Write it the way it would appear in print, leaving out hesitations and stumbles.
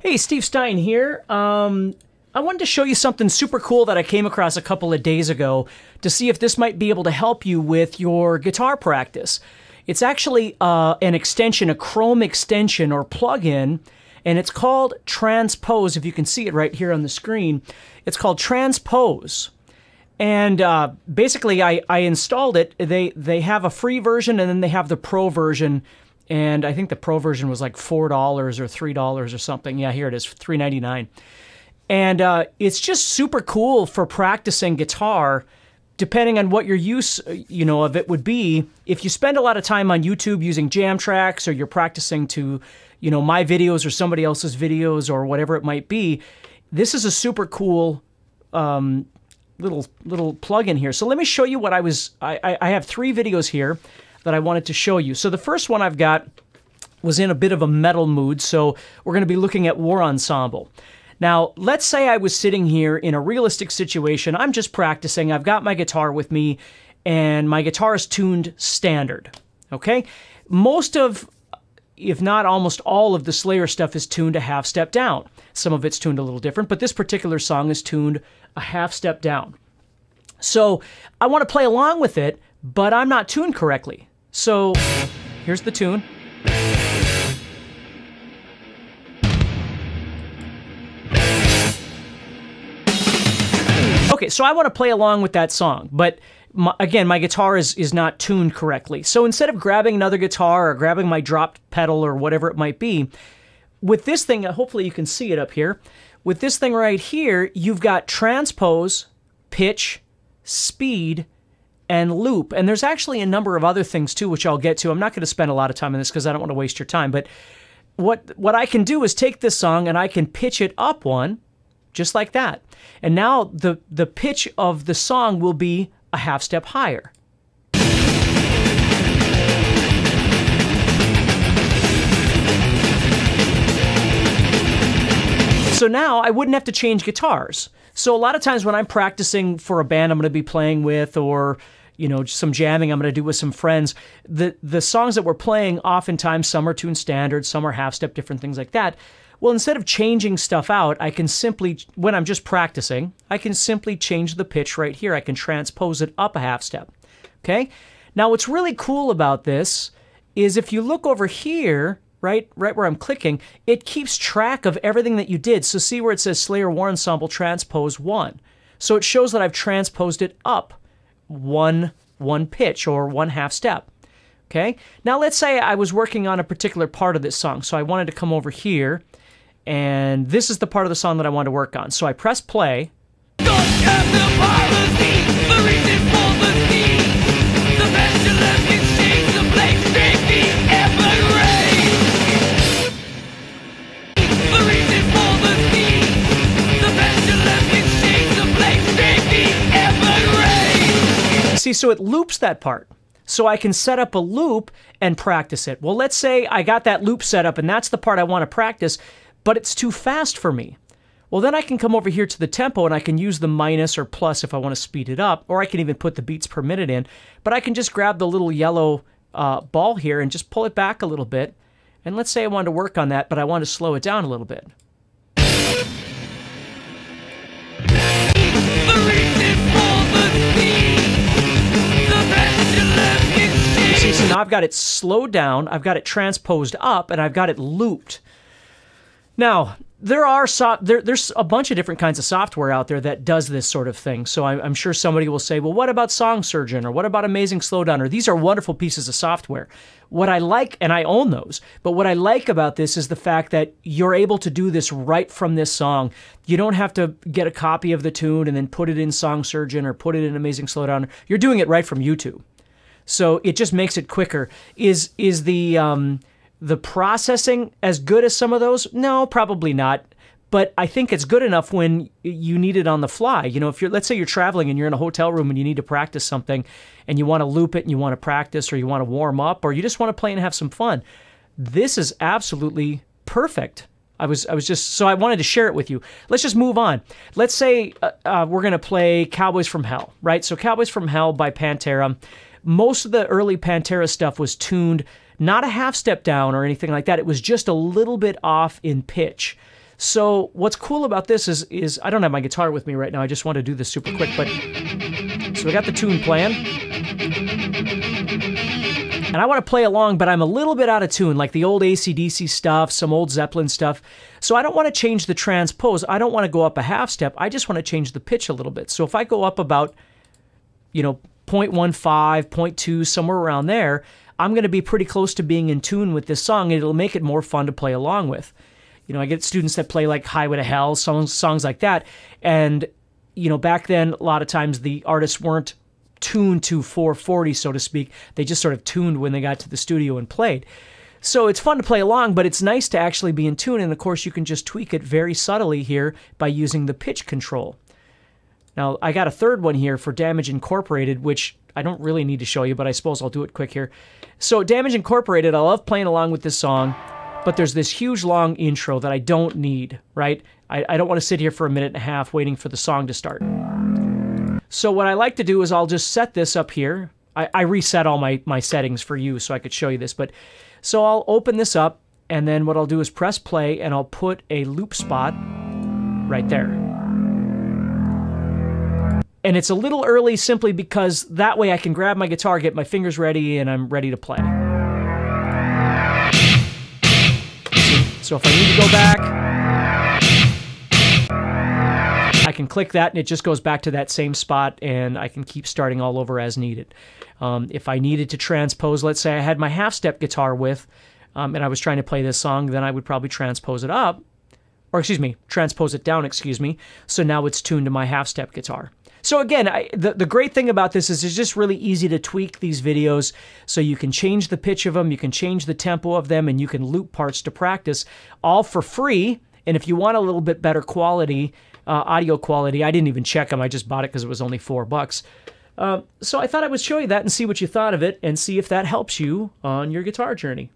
Hey, Steve Stine here. I wanted to show you something super cool that I came across a couple of days ago to see if this might be able to help you with your guitar practice. It's actually an extension, a Chrome extension or plugin, and it's called Transpose. If you can see it right here on the screen, it's called Transpose. And basically, I installed it. They have a free version, and then they have the Pro version. And I think the Pro version was like $4 or $3 or something. Yeah, here it is, $3.99. And it's just super cool for practicing guitar, depending on what your use, of it would be. If you spend a lot of time on YouTube using jam tracks, or you're practicing to, my videos or somebody else's videos or whatever it might be, this is a super cool little plug-in here. So let me show you what I have 3 videos here that I wanted to show you. So the first one I've got was in a bit of a metal mood, so we're going to be looking at War Ensemble. Now, let's say I was sitting here in a realistic situation. I'm just practicing. I've got my guitar with me, and my guitar is tuned standard, okay? Most of, if not almost all of the Slayer stuff is tuned a half step down. Some of it's tuned a little different, but this particular song is tuned a half step down. So I want to play along with it, but I'm not tuned correctly. So here's the tune. Okay, so I want to play along with that song, but again, my guitar is not tuned correctly. So instead of grabbing another guitar or grabbing my dropped pedal or whatever it might be, with this thing, hopefully you can see it up here, with this thing right here, you've got transpose, pitch, speed, and loop. And there's actually a number of other things too, which I'll get to. I'm not going to spend a lot of time on this because I don't want to waste your time. But what I can do is take this song and I can pitch it up one, just like that. And now the pitch of the song will be a half step higher. So now I wouldn't have to change guitars. So a lot of times when I'm practicing for a band I'm going to be playing with, or some jamming I'm going to do with some friends, the songs that we're playing, oftentimes some are tuned standard, some are half step, different things like that. Well, instead of changing stuff out, I can simply, when I'm just practicing, I can simply change the pitch right here. I can transpose it up a half step. Okay? Now what's really cool about this is if you look over here, right where I'm clicking, it keeps track of everything that you did. So see where it says Slayer War Ensemble Transpose 1. So it shows that I've transposed it up one pitch or one half step. Okay? Now let's say I was working on a particular part of this song. So I wanted to come over here, and this is the part of the song that I want to work on. So I press play. See, so it loops that part. So I can set up a loop and practice it. Well, let's say I got that loop set up and that's the part I want to practice, but it's too fast for me. Well, then I can come over here to the tempo and I can use the minus or plus if I want to speed it up, or I can even put the beats per minute in. But I can just grab the little yellow ball here and just pull it back a little bit. And let's say I wanted to work on that, but I want to slow it down a little bit. See, so now I've got it slowed down, I've got it transposed up, and I've got it looped. Now, there's a bunch of different kinds of software out there that does this sort of thing. So I'm sure somebody will say, well, what about Song Surgeon, or what about Amazing Slowdowner? These are wonderful pieces of software. What I like, and I own those, but what I like about this is the fact that you're able to do this right from this song. You don't have to get a copy of the tune and then put it in Song Surgeon or put it in Amazing Slowdowner. You're doing it right from YouTube. So it just makes it quicker. Is the processing as good as some of those? No, probably not. But I think it's good enough when you need it on the fly. If let's say you're traveling and you're in a hotel room and you need to practice something and you want to loop it and you want to practice, or you want to warm up, or you just want to play and have some fun. This is absolutely perfect. So I wanted to share it with you. Let's just move on. Let's say we're going to play Cowboys from Hell, right? So Cowboys from Hell by Pantera. Most of the early Pantera stuff was tuned not a half step down or anything like that. It was just a little bit off in pitch. So what's cool about this is I don't have my guitar with me right now. I just want to do this super quick. But so we got the tune playing. And I want to play along, but I'm a little bit out of tune, like the old AC/DC stuff, some old Zeppelin stuff. So I don't want to change the transpose. I don't want to go up a half step. I just want to change the pitch a little bit. So if I go up about, 0.15, 0.2, somewhere around there, I'm going to be pretty close to being in tune with this song, and it'll make it more fun to play along with. I get students that play like Highway to Hell, songs like that. And, back then, a lot of times the artists weren't tuned to 440, so to speak. They just sort of tuned when they got to the studio and played. So it's fun to play along, but it's nice to actually be in tune. And of course, you can just tweak it very subtly here by using the pitch control. Now, I got a third one here for Damage Incorporated, which I don't really need to show you, but I suppose I'll do it quick here. So Damage Incorporated, I love playing along with this song, but there's this huge long intro that I don't need, right? I don't want to sit here for a minute and a half waiting for the song to start. So what I like to do is I'll just set this up here. I reset all my settings for you so I could show you this. So I'll open this up, and then what I'll do is press play, and I'll put a loop spot right there. And it's a little early simply because that way I can grab my guitar, get my fingers ready, and I'm ready to play. So if I need to go back, I can click that and it just goes back to that same spot, and I can keep starting all over as needed. If I needed to transpose, let's say I had my half-step guitar with, and I was trying to play this song, then I would probably transpose it up, or transpose it down, so now it's tuned to my half-step guitar. So again, the great thing about this is it's just really easy to tweak these videos, so you can change the pitch of them, you can change the tempo of them, and you can loop parts to practice, all for free. And if you want a little bit better quality, audio quality, I didn't even check them, I just bought it because it was only $4. So I thought I would show you that and see what you thought of it, and see if that helps you on your guitar journey.